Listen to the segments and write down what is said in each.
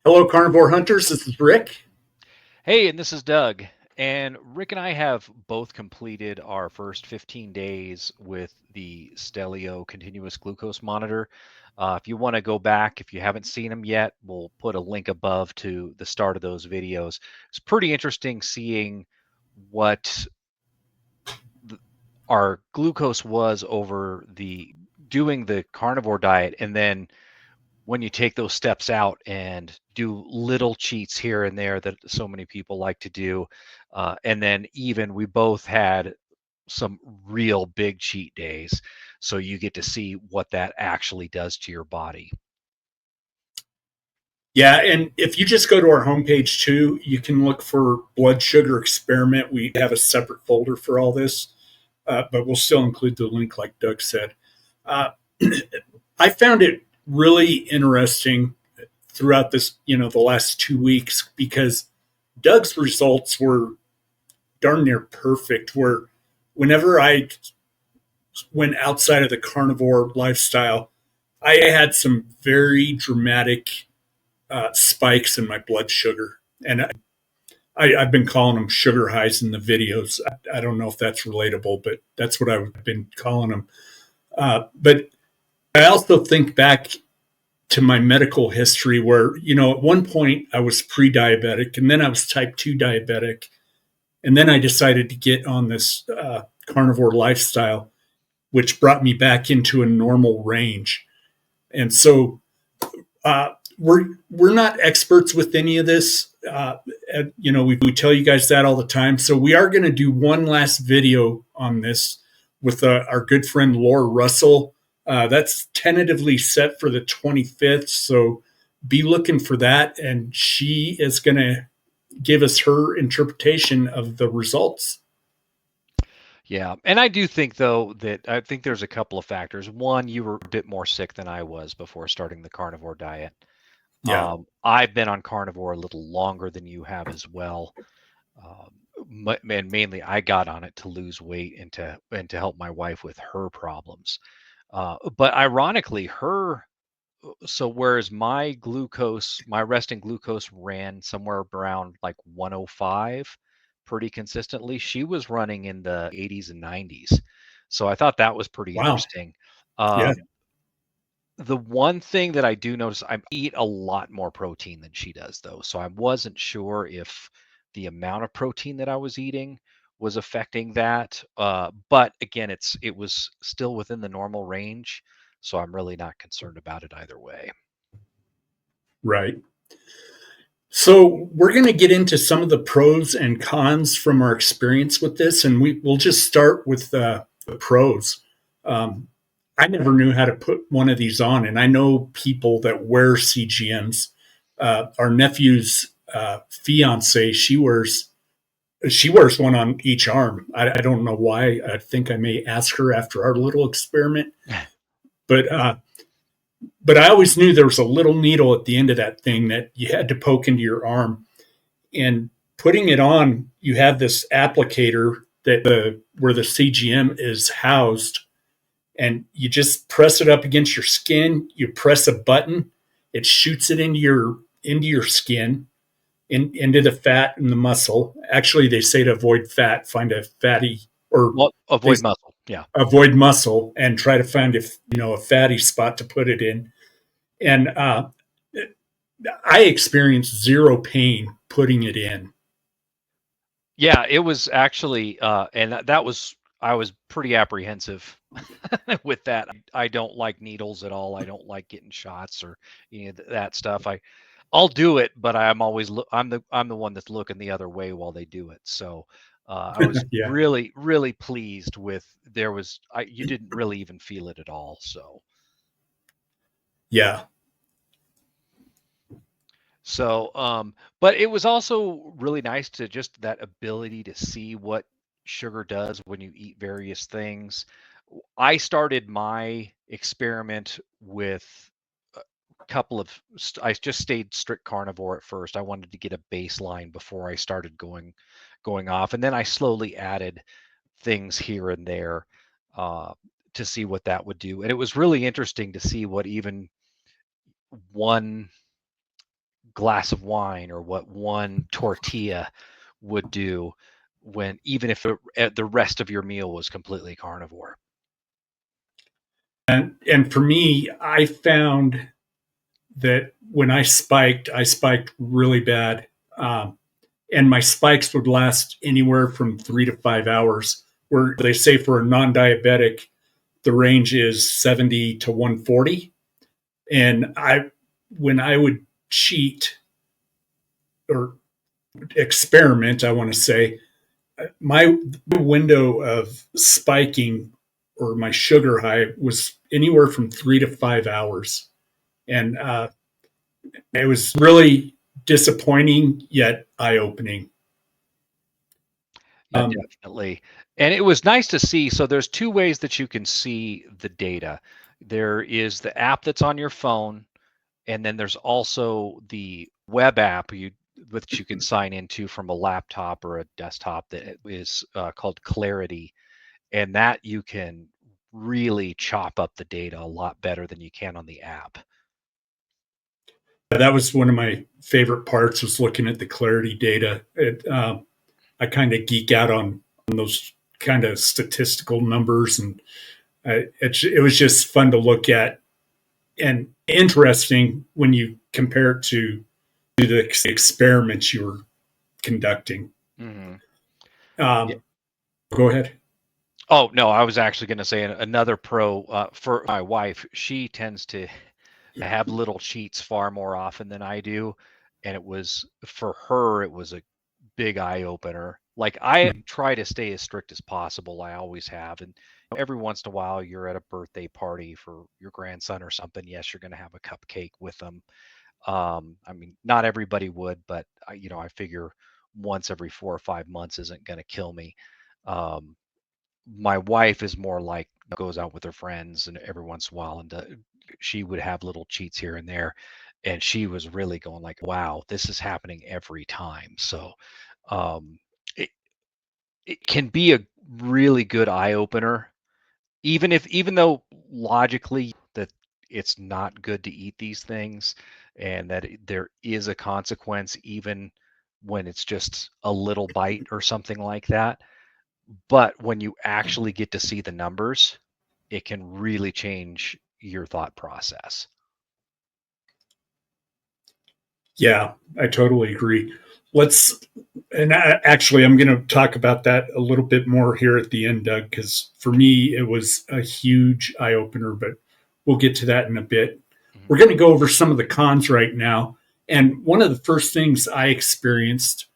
Hello, carnivore hunters. This is Rick. Hey, and this is Doug. And Rick and I have both completed our first 15 days with the Stelio continuous glucose monitor. If you want to go back, if you haven't seen them yet, we'll put a link above to the start of those videos. It's pretty interesting seeing what our glucose was over the doing the carnivore diet, and then when you take those steps out and do little cheats here and there that so many people like to do. And then even we both had some real big cheat days. So you get to see what that actually does to your body. Yeah, and if you just go to our homepage too, you can look for blood sugar experiment. We have a separate folder for all this, but we'll still include the link, like Doug said. Uh, I found it really interesting throughout this, the last 2 weeks because Doug's results were darn near perfect. Where whenever I went outside of the carnivore lifestyle, I had some very dramatic spikes in my blood sugar, and I've been calling them sugar highs in the videos. I don't know if that's relatable, but that's what I've been calling them. But I also think back to my medical history where, at one point I was pre diabetic and then I was type 2 diabetic. And then I decided to get on this carnivore lifestyle, which brought me back into a normal range. And so we're not experts with any of this. We tell you guys that all the time. So we are going to do one last video on this with our good friend Laura Russell. That's tentatively set for the 25th. So be looking for that. And she is going to give us her interpretation of the results. Yeah. And I do think, though, that I think there's a couple of factors. One, you were a bit more sick than I was before starting the carnivore diet. Yeah. I've been on carnivore a little longer than you have as well. And mainly I got on it to lose weight and to help my wife with her problems. But ironically, so whereas my resting glucose ran somewhere around like 105 pretty consistently, she was running in the 80s and 90s. So I thought that was pretty Wow. interesting. Yeah. The one thing that I do notice, I eat a lot more protein than she does, though. So I wasn't sure if the amount of protein that I was eating was affecting that. But again, it was still within the normal range. So I'm really not concerned about it either way. Right. So we're going to get into some of the pros and cons from our experience with this, and we'll just start with the pros. Um, I never knew how to put one of these on, and I know people that wear CGMs. Our nephew's fiance, she wears one on each arm. I don't know why. I think I may ask her after our little experiment, but but I always knew there was a little needle at the end of that thing that you had to poke into your arm. And putting it on, you have this applicator where the CGM is housed, and you just press it up against your skin. You press a button, it shoots it into your skin, into the fat and the muscle. Actually, they say to avoid fat, find a fatty, or Well, they avoid muscle. Yeah. avoid muscle and try to find a fatty spot to put it in. And I experienced zero pain putting it in. Yeah, it was actually, and I was pretty apprehensive with that. I don't like needles at all. I don't like getting shots or any of that stuff. I'll do it, but I'm the one that's looking the other way while they do it. So I was Yeah. really, really pleased with you didn't really even feel it at all. So. Yeah. But it was also really nice to just that ability to see what sugar does when you eat various things. I started my experiment with a couple of, I just stayed strict carnivore at first. I wanted to get a baseline before I started going off. And then I slowly added things here and there uh, to see what that would do. And it was really interesting to see what even one glass of wine or what one tortilla would do when even if the rest of your meal was completely carnivore. And for me, I found that when I spiked really bad. And my spikes would last anywhere from 3 to 5 hours, where they say for a non-diabetic, the range is 70 to 140. And when I would cheat or experiment, I want to say, my window of spiking or my sugar high was anywhere from 3 to 5 hours. And it was really disappointing yet eye-opening. Yeah, definitely. And it was nice to see. So there's two ways that you can see the data. There is the app that's on your phone, and then there's also the web app which you can sign into from a laptop or a desktop that is called Clarity, and that you can really chop up the data a lot better than you can on the app. That was one of my favorite parts, was looking at the Clarity data. I kind of geek out on those kind of statistical numbers, and it was just fun to look at and interesting when you compare it to the experiments you were conducting. Mm-hmm. Um, Go ahead. Oh no, I was actually going to say another pro for my wife. She tends to have little cheats far more often than I do, and it was for her. It was a big eye opener. Like I try to stay as strict as possible. I always have, and every once in a while, you're at a birthday party for your grandson or something. Yes, you're going to have a cupcake with them. I mean, not everybody would, but I figure once every 4 or 5 months isn't going to kill me. Um, my wife is more like goes out with her friends and every once in a while, and she would have little cheats here and there, and she was really going like, wow, this is happening every time. So um it, it can be a really good eye opener, even though logically that it's not good to eat these things, and that there is a consequence even when it's just a little bite or something like that. But when you actually get to see the numbers, it can really change your thought process. Yeah, I totally agree. Let's, and actually, I'm going to talk about that a little bit more here at the end, Doug, because for me, it was a huge eye opener, but we'll get to that in a bit. Mhm. We're going to go over some of the cons right now. And one of the first things I experienced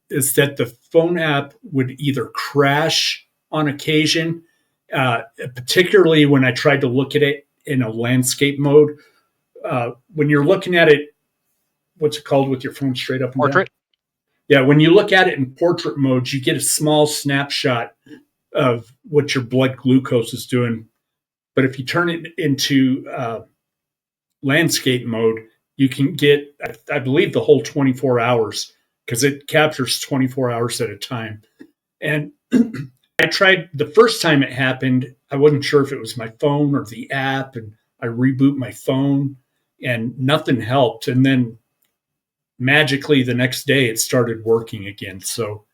is that the phone app would either crash on occasion, particularly when I tried to look at it in a landscape mode. When you're looking at it, what's it called with your phone straight up and down? Portrait? Yeah, when you look at it in portrait mode, you get a small snapshot of what your blood glucose is doing. But if you turn it into landscape mode, you can get, I believe, the whole 24 hours, because it captures 24 hours at a time. And I tried the first time it happened, I wasn't sure if it was my phone or the app, and I reboot my phone and nothing helped. And then magically the next day it started working again. So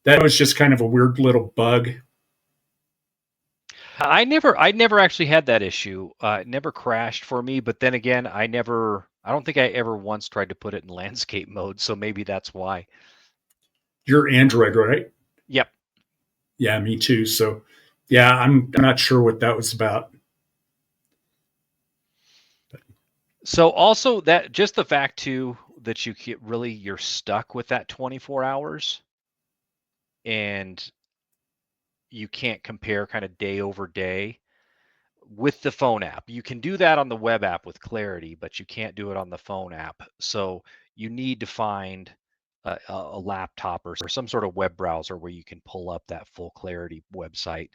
that was just kind of a weird little bug. I never actually had that issue. It never crashed for me, but then again, I don't think I ever once tried to put it in landscape mode, so maybe that's why. You're Android, right? Yep. Yeah, me too. So yeah, I'm not sure what that was about. So also that just the fact too that you're stuck with that 24 hours, and you can't compare kind of day over day with the phone app. You can do that on the web app with Clarity, but you can't do it on the phone app. So you need to find a laptop or some sort of web browser where you can pull up that full Clarity website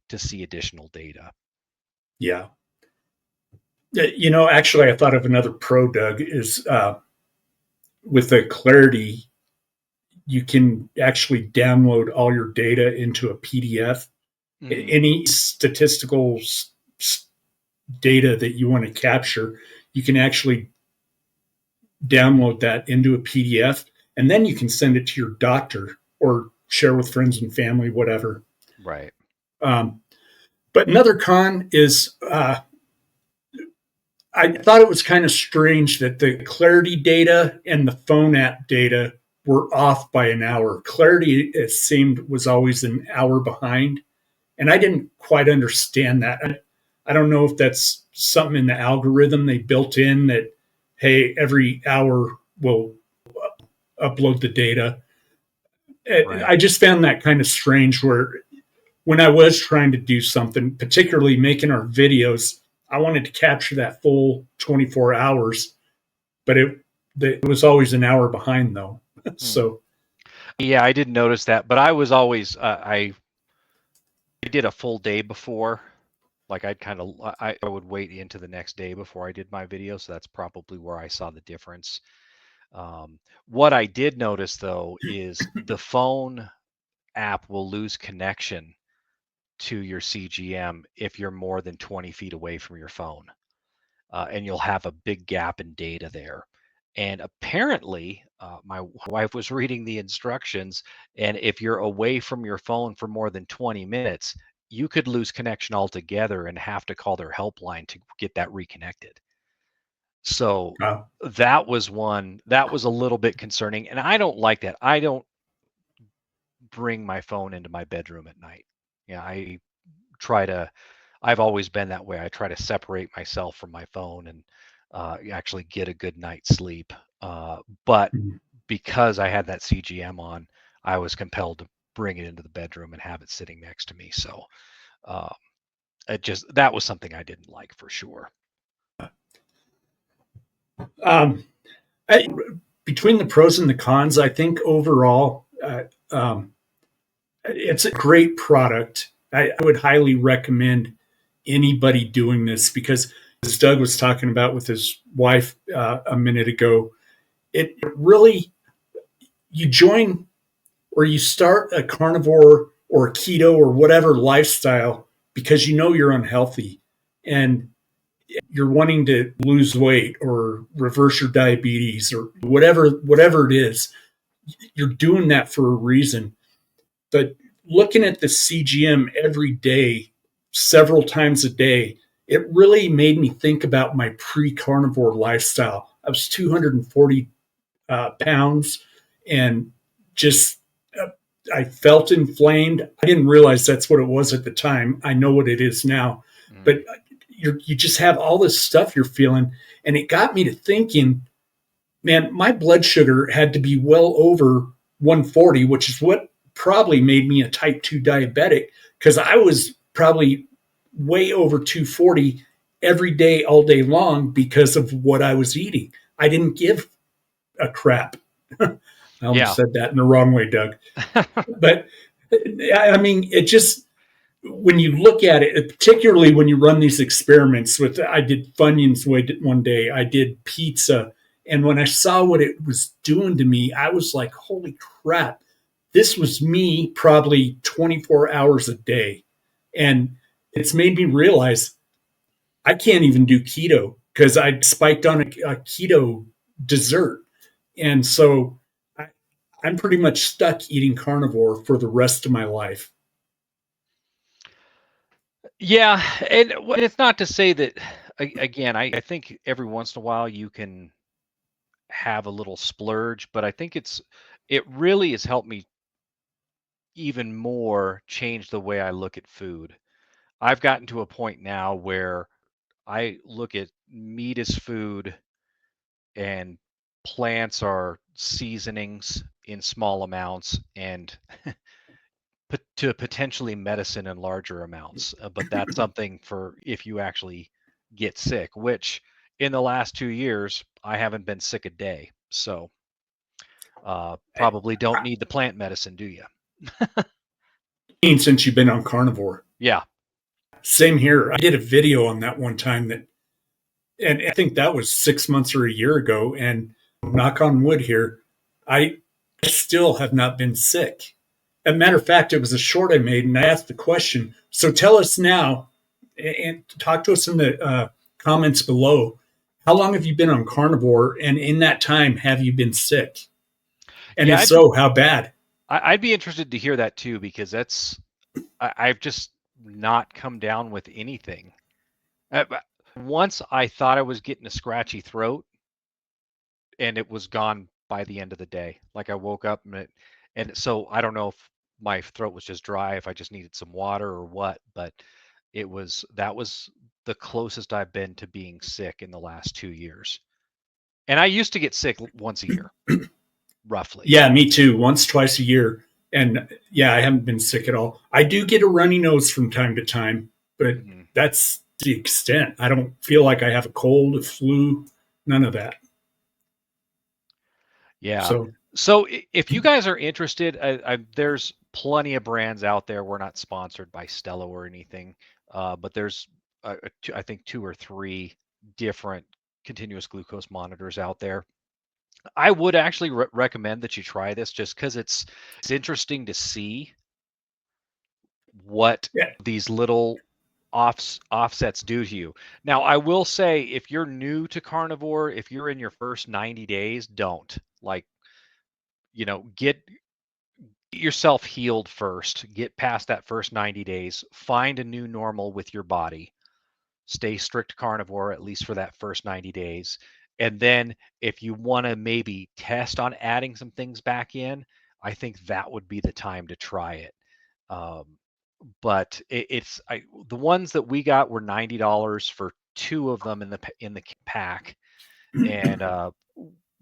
to see additional data. Yeah. Actually, I thought of another pro, Doug, is with the Clarity, you can actually download all your data into a PDF. Mm. Any statistical data that you want to capture, you can actually download that into a PDF, and then you can send it to your doctor or share with friends and family, whatever. Right. But another con is I thought it was kind of strange that the Clarity data and the phone app data were off by an hour. Clarity, it seemed, was always an hour behind. And I didn't quite understand that. I don't know if that's something in the algorithm they built in that, hey, every hour will upload the data. Right. I just found that kind of strange where when I was trying to do something, particularly making our videos, I wanted to capture that full 24 hours, but it was always an hour behind though. So, yeah, I didn't notice that, but I was always, I did a full day before. Like I would wait into the next day before I did my video. So that's probably where I saw the difference. What I did notice though is the phone app will lose connection to your CGM if you're more than 20 feet away from your phone. And you'll have a big gap in data there. And apparently, my wife was reading the instructions, and if you're away from your phone for more than 20 minutes, you could lose connection altogether and have to call their helpline to get that reconnected. So that was a little bit concerning, and I don't like that. I don't bring my phone into my bedroom at night. Yeah, I've always been that way. I try to separate myself from my phone and actually get a good night's sleep. But because I had that CGM on, I was compelled to bring it into the bedroom and have it sitting next to me. So that was something I didn't like for sure. Between the pros and the cons, I think overall, it's a great product. I would highly recommend anybody doing this because, as Doug was talking about with his wife a minute ago, it really, you join or you start a carnivore or a keto or whatever lifestyle because you know you're unhealthy and you're wanting to lose weight or reverse your diabetes or whatever it is. You're doing that for a reason. But looking at the CGM every day, several times a day, it really made me think about my pre-carnivore lifestyle. I was 240 pounds and just I felt inflamed. I didn't realize that's what it was at the time. I know what it is now, but you just have all this stuff you're feeling, and it got me to thinking, man, my blood sugar had to be well over 140, which is what probably made me a type 2 diabetic because I was probably way over 240 every day, all day long because of what I was eating. I didn't give a crap. I almost said that in the wrong way, Doug. But I mean, it just, when you look at it, particularly when you run these experiments with, I did Funyuns one day, I did pizza. And when I saw what it was doing to me, I was like, holy crap, this was me probably 24 hours a day. And it's made me realize I can't even do keto because I spiked on a keto dessert. And so I'm pretty much stuck eating carnivore for the rest of my life. Yeah. And it's not to say that, again, I think every once in a while you can have a little splurge, but I think it really has helped me even more change the way I look at food. I've gotten to a point now where I look at meat as food and plants are seasonings in small amounts and to potentially medicine in larger amounts. But that's something for if you actually get sick, which in the last 2 years, I haven't been sick a day. So probably don't need the plant medicine, do you? Since you've been on carnivore. Yeah. Same here. I did a video on that one time and I think that was 6 months or a year ago. And knock on wood here, I still have not been sick. As a matter of fact, it was a short I made and I asked the question. So tell us now and talk to us in the comments below. How long have you been on carnivore? And in that time, have you been sick? And Yeah, if so, how bad? I'd be interested to hear that too, because I've just not come down with anything. Once I thought I was getting a scratchy throat, and it was gone by the end of the day. Like I woke up and so I don't know if my throat was just dry, if I just needed some water or what, but that was the closest I've been to being sick in the last 2 years. And I used to get sick once a year, roughly. Yeah, me too. Once, twice a year. And yeah, I haven't been sick at all. I do get a runny nose from time to time, but Mhm. that's the extent. I don't feel like I have a cold, a flu, none of that. Yeah. So, So if you guys are interested, there's plenty of brands out there. We're not sponsored by Stella or anything, but there's I think two or three different continuous glucose monitors out there. I would actually recommend that you try this just because it's interesting to see what yeah, these little offsets do to you. Now, I will say if you're new to carnivore, if you're in your first 90 days, don't like, get yourself healed first. Get past that first 90 days. Find a new normal with your body. Stay strict carnivore at least for that first 90 days. And then if you want to maybe test on adding some things back in, I think that would be the time to try it. Um, but the ones that we got were $90 for two of them in the pack, and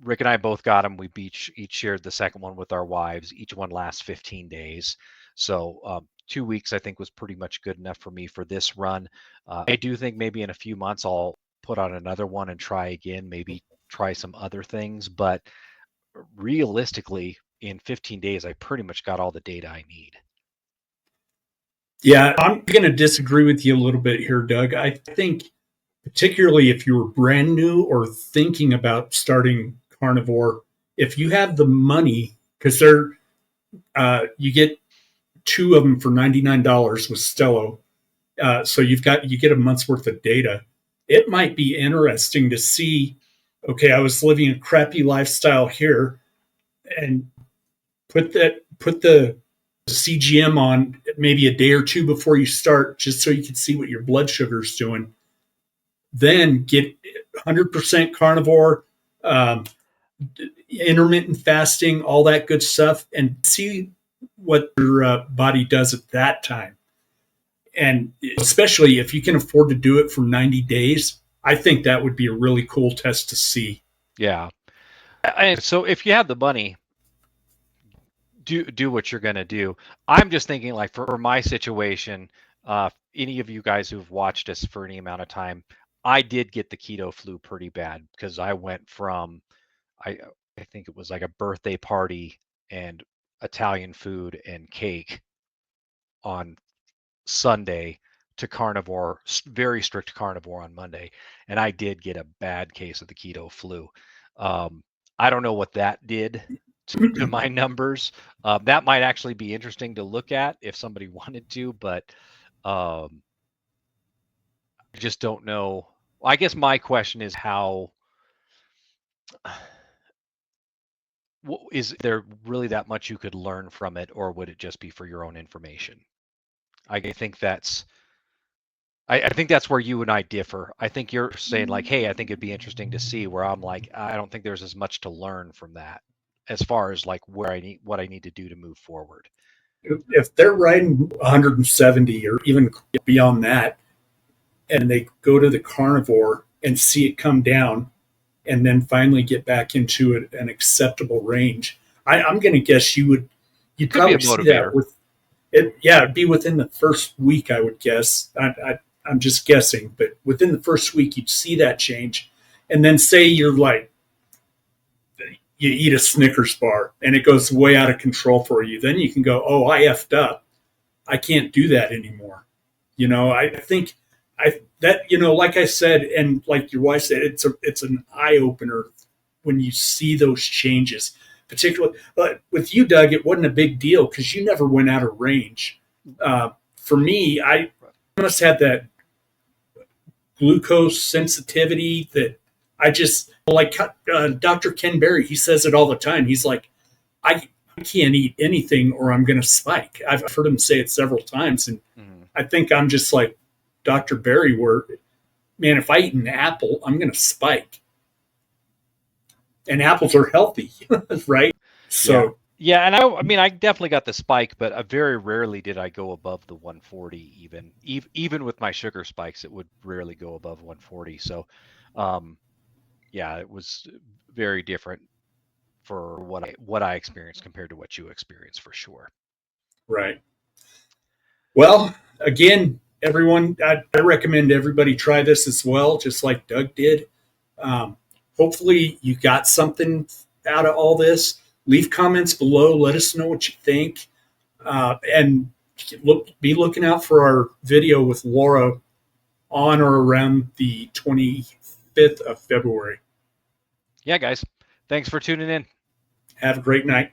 Rick and I both got them. We each shared the second one with our wives. Each one lasts 15 days. So 2 weeks, I think, was pretty much good enough for me for this run. I do think maybe in a few months I'll put on another one and try again, maybe try some other things. But realistically, in 15 days, I pretty much got all the data I need. yeah, I'm going to disagree with you a little bit here, Doug. I think, particularly if you're brand new or thinking about starting carnivore, if you have the money, because you get two of them for $99 with Stello. So you get a month's worth of data. It might be interesting to see. Okay, I was living a crappy lifestyle here, and put the CGM on maybe a day or two before you start, just so you can see what your blood sugar is doing. Then get 100% carnivore, um, intermittent fasting, all that good stuff, and see what your body does at that time. And especially if you can afford to do it for 90 days, I think that would be a really cool test to see. Yeah. And so if you have the money, do what you're gonna do. I'm just thinking like for my situation, any of you guys who've watched us for any amount of time, I did get the keto flu pretty bad because I went from I I think it was like a birthday party and Italian food and cake on Sunday to carnivore, very strict carnivore on Monday, and I did get a bad case of the keto flu. Um, I don't know what that did to my numbers. That might actually be interesting to look at if somebody wanted to, but um, I just don't know. I guess my question is how is there really that much you could learn from it, or would it just be for your own information? I think that's I think that's where you and I differ. I think you're saying like, hey, I think it'd be interesting to see, where I'm like, I don't think there's as much to learn from that as far as like what I need to do to move forward. If they're riding 170 or even beyond that, and they go to the carnivore and see it come down, and then finally get back into an acceptable range, I'm going to guess you'd Could be a probably see that motivator. with it. Yeah, it'd be within the first week, I would guess. I'm just guessing, but within the first week, you'd see that change. And then say you're like, you eat a Snickers bar and it goes way out of control for you. Then you can go, oh, I effed up. I can't do that anymore. I think like I said, and like your wife said, it's an eye opener when you see those changes. Particularly, but with you, Doug, it wasn't a big deal because you never went out of range. For me, I must have that glucose sensitivity that I just like Dr. Ken Berry. He says it all the time. He's like, I can't eat anything or I'm going to spike. I've heard him say it several times, and I think I'm just like Dr. Berry, where man, if I eat an apple, I'm going to spike. And apples are healthy, right? So yeah, and I mean, I definitely got the spike, but very rarely did I go above the 140. Even with my sugar spikes, it would rarely go above 140. So, yeah, it was very different for what I experienced compared to what you experienced, for sure. right. Well, again, everyone, I recommend everybody try this as well, just like Doug did. Hopefully, you got something out of all this. Leave comments below. Let us know what you think. And be looking out for our video with Laura on or around the 25th of February. Yeah, guys. Thanks for tuning in. Have a great night.